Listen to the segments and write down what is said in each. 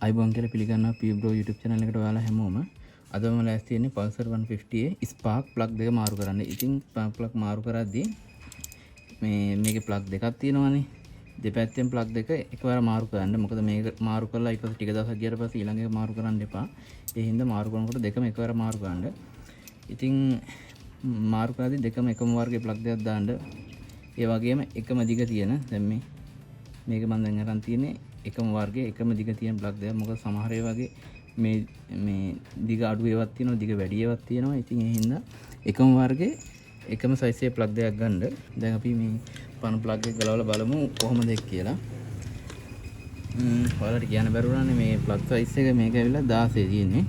අයිබෝන් කියලා පිළිගන්නවා පීබ්‍රෝ YouTube channel එකට ඔයාලා හැමෝම. අද මම ලෑස්ති තියෙන්නේ Pulsar 150 spark plug දෙක මාරු කරන්න. ඉතින් spark plug මාරු කරද්දී මේකේ plug දෙකක් තියෙනවානේ. දෙපැත්තෙන් plug දෙක එකවර මාරු කරන්න. මොකද මේක මාරු කරලා ඊට පස්සේ ටික දවසක් ගියාට පස්සේ ඊළඟ එක මාරු කරන්න එපා. ඒ හින්දා මාරු කරනකොට දෙකම එකවර මාරු කරන්න. ඉතින් මාරු කරද්දී දෙකම එකම වර්ගයේ plug දෙකක් දාන්න. ඒ වගේම එකම දිග තියෙන දැන් මේක මම දැන් අරන් තියෙන්නේ එකම වර්ගයේ එකම දිග තියෙන ප්ලග් දෙකක්. මොකද සමහර ඒ වගේ මේ දිග අඩු ඒවත් තියෙනවා, දිග වැඩි ඒවත් තියෙනවා. ඉතින් ඒ හින්දා එකම වර්ගයේ එකම සයිස් එකේ ප්ලග් දෙකක් ගන්න. දැන් අපි මේ පණ ප්ලග් එක ගලවලා බලමු කොහොමද කියලා. ඔයාලට කියන්න බැරුණානේ මේ ප්ලග් සයිස් එක මේක ඇවිල්ලා 16 තියෙන්නේ.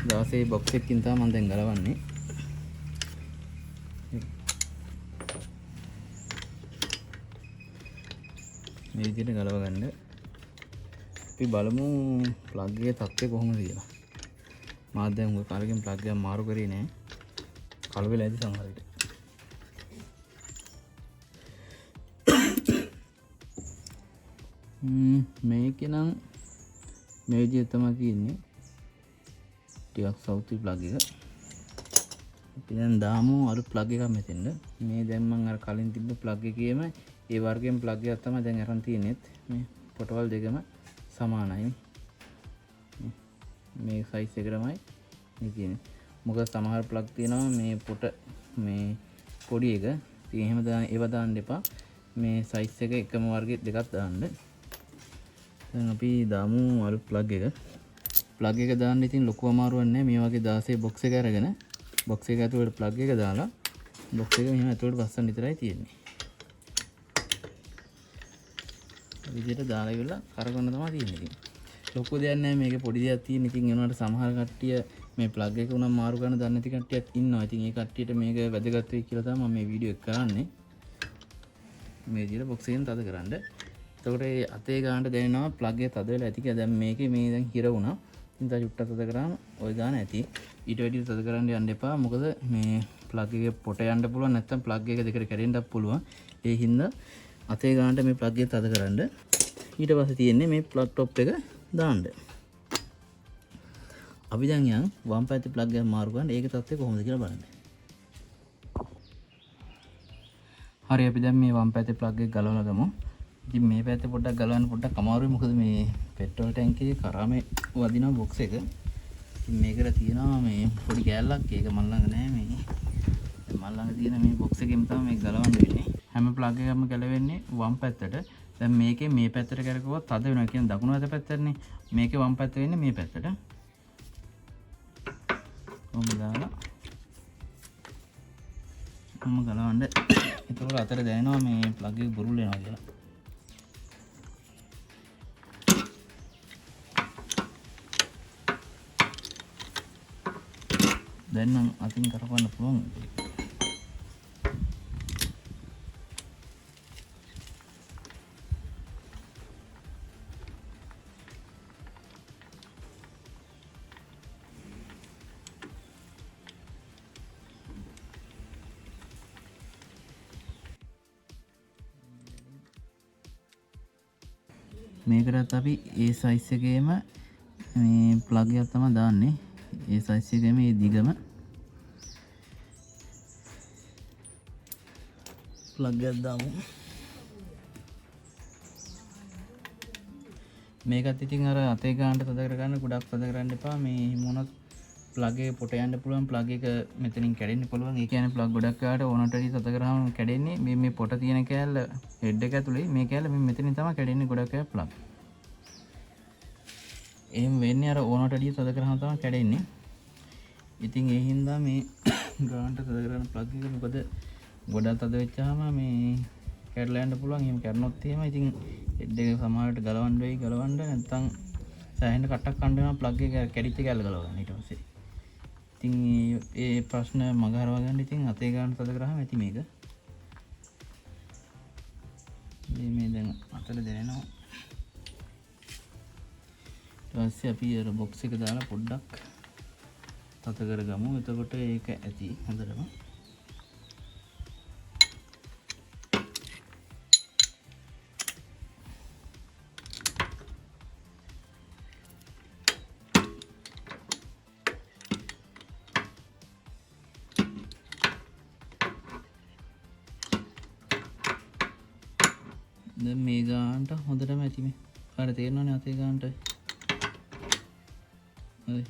16 බොක්ස් එකකින් තමයි මම දැන් ගලවන්නේ. මේ විදිහට ගලව ගන්න. අපි බලමු ප්ලග් එකේ තත්ත්වය කොහොමද කියලා. මාත් දැන් ඔය කාලෙකින් ප්ලග් එක මාරු කරේ නෑ. කලබල වෙලා ඇති සමහර විට. මේකේ නම් මේ විදිහට තමයි තියෙන්නේ. ටිකක් සවුති ප්ලග් එක. අපි දැන් දාමු අර ප්ලග් එකක් මෙතෙන්ද. මේ දැන් මම අර කලින් තිබ්බ ප්ලග් එකේම ඒ වර්ගයෙන් ප්ලග් එකක් තමයි දැන් අරන් තියෙන්නේ. මේ පොටවල් දෙකම සමානයි. මේ සයිස් එකටමයි මේ තියෙන්නේ. මොකද සමහර ප්ලග් තියෙනවා මේ පොට මේ පොඩි එක. ඉතින් එහෙම ඒව දාන්න එපා. මේ සයිස් එක එකම වර්ගයේ දෙකක් දාන්න. දැන් අපි දාමු අලුත් ප්ලග් එක. ප්ලග් එක දාන්න ඉතින් ලොකු අමාරුවක් නැහැ. මේ වගේ 16 බොක්ස් එක අරගෙන බොක්ස් එක ඇතුළට ප්ලග් එක දාලා බොක්ස් එක මෙහෙම ඇතුළට වස්සන්න විතරයි තියෙන්නේ. විදිහට දාලා ඉවරලා කරගන්න තමයි තියෙන්නේ. ලොකු දෙයක් නැහැ මේකේ පොඩි දෙයක් තියෙන. ඉතින් ඒනකට සමහර කට්ටිය මේ ප්ලග් එක උනම් මාරු කරන්න දන්නේ නැති කට්ටියක් ඉන්නවා. ඉතින් ඒ කට්ටියට මේක වැදගත් වෙයි කියලා තමයි මම මේ වීඩියෝ එක කරන්නේ. මේ විදිහට බොක්ස් එකෙන් තද කරන්න. එතකොට ඒ අතේ ගන්නට දැනෙනවා ප්ලග් එක තද වෙලා ඇති කියලා. දැන් මේකේ මේ දැන් හිර වුණා. ඉතින් තා චුට්ටක් තද කරාම ওই ගාන ඇති. ඊට වැඩි තද කරන්න යන්න එපා. මොකද මේ ප්ලග් එකේ පොට යන්න පුළුවන්. නැත්නම් ප්ලග් එක දෙකට කැඩෙන්නත් පුළුවන්. ඒ හින්දා අතේ ගන්නට මේ ප්ලග් එක තද කරන්න. ඊට පස්සේ තියෙන්නේ මේ ප්ලග් টොප් එක දාන්න. අපි දැන් යන් වම් පැත්තේ ප්ලග් එක මාරු කරන්න. ඒකේ තත්ත්වය කොහොමද කියලා බලන්න. හරි අපි දැන් මේ වම් පැත්තේ ප්ලග් එක ගලවලා ගමු. ඉතින් මේ පැත්තේ පොඩ්ඩක් ගලවන්න පොඩ්ඩක් අමාරුයි. මොකද මේ පෙට්‍රෝල් ටැංකියේ කරාමේ වදිනවා බොක්ස් එක. ඉතින් මේකට තියෙනවා මේ පොඩි කෑල්ලක්. ඒක මල් ළඟ නෑ මේ. මල් ළඟ තියෙන මේ බොක්ස් එකෙන් තමයි මේක ගලවන්න වෙන්නේ. හැම ප්ලග් එකක්ම ගැලවෙන්නේ වම් පැත්තට. දැන් මේකේ මේ පැත්තට කරකවුවොත් තද වෙනවා. කියන්නේ දකුණු අත පැත්තටනේ. මේකේ වම් පැත්ත වෙන්නේ මේ පැත්තට. කොහොමද දාලා කොහොම ගලවන්න. ඒතකොට අතට දැනෙනවා මේ ප්ලග් එක බුරුල් වෙනවා කියලා. දැන් නම් අතින් කරපන්න පුළුවන්. මේකටත් අපි ඒ සයිස් එකේම මේ ප්ලග් එකක් තමයි දාන්නේ. ඒ සයිස් එකේ මේ දිගම ප්ලග් එකක් දාමු. මේකත් ඉතින් අර අතේ ගන්නට තද කරගන්න ගොඩක් තද කරන්න එපා. මේ මොනක් ප්ලග් එකේ පොට යන්න පුළුවන්. ප්ලග් එක මෙතනින් කැඩෙන්න පුළුවන්. ඒ කියන්නේ ප්ලග් ගොඩක් ආවට ඕනට වැඩි තද කරාම කැඩෙන්නේ. මේ පොට තියෙන කෑල්ල හෙඩ් එක ඇතුලේ මේ කෑල්ල මෙතනින් තමයි කැඩෙන්නේ ගොඩක් අය ප්ලග්. එහෙම වෙන්නේ අර ඕනට වැඩි තද කරාම තමයි කැඩෙන්නේ. ඉතින් ඒ හින්දා මේ ගානට තද කරන ප්ලග් එක මොකද ගොඩක් තද වෙච්චාම මේ කැඩලා යන්න පුළුවන්. එහෙම කැඩනොත් එහෙම ඉතින් හෙඩ් එක සමහරට ගලවන්න වෙයි. ගලවන්න නැත්නම් සෑහෙන කට්ටක් කන්න වෙනවා ප්ලග් එක කැඩිච්ච කැල්ල ගලව ගන්න ඊට පස්සේ. ඉතින් ඒ ප්‍රශ්න මග හරවා ගන්න ඉතින් අතේ ගන්න තද කරාම ඇති මේක. මේ දැන් අතට දැනෙනවා. ඊට පස්සේ අපි අර බොක්ස් එක දාලා පොඩ්ඩක් තද කරගමු. එතකොට ඒක ඇති හොඳටම. දැන් මේ ගානට හොඳටම ඇති මේ. කාට තේරෙනවනේ අතේ ගානට. හරි.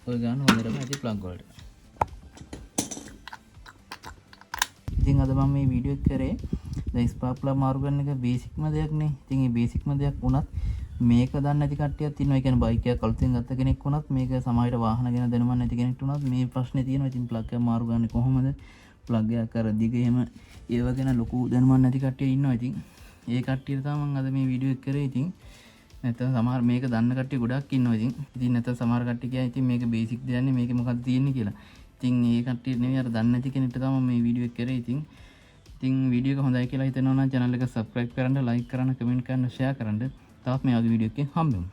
ඔය ගාන හොඳටම ඇති ප්ලග් වලට. ඉතින් අද මම මේ වීඩියෝ එක කරේ දැන් ස්පාර්ක් ප්ලග් මාරු කරන එක බේසික්ම දෙයක් නේ. ඉතින් මේ බේසික්ම දෙයක් වුණත් මේක දන්නේ නැති කට්ටියක් ඉන්නවා. ඒ කියන්නේ බයික් එකක් අලුතෙන් ගත්ත කෙනෙක් වුණත් මේක සමහරවිට වාහන ගැන දැනුමක් නැති කෙනෙක්ට වුණත් මේ ප්‍රශ්නේ තියෙනවා. ඉතින් ප්ලග් එක මාරු කරන්නේ කොහොමද? ප්ලග් එකක් අර දිග එහෙම ඒව ගැන ලොකු දැනුමක් නැති කට්ටිය ඉන්නවා. ඉතින් ඒ කට්ටියට තමයි මම අද මේ වීඩියෝ එක කරේ. ඉතින් නැත්නම් සමහර මේක දන්න කට්ටිය ගොඩක් ඉන්නවා. ඉතින් නැත්නම් සමහර කට්ටිය කියයි ඉතින් මේක බේසික් දෙයක්නේ මේකේ මොකක්ද තියෙන්නේ කියලා. ඉතින් ඒ කට්ටිය නෙවෙයි අර දන්නේ නැති කෙනෙක්ට තමයි මේ වීඩියෝ එක කරේ. ඉතින් වීඩියෝ එක හොඳයි කියලා හිතෙනවා නම් channel එක subscribe කරන්න, like කරන්න, comment කරන්න, share කරන්න. තවත් මේ වගේ වීඩියෝ එකකින් හම්බෙමු.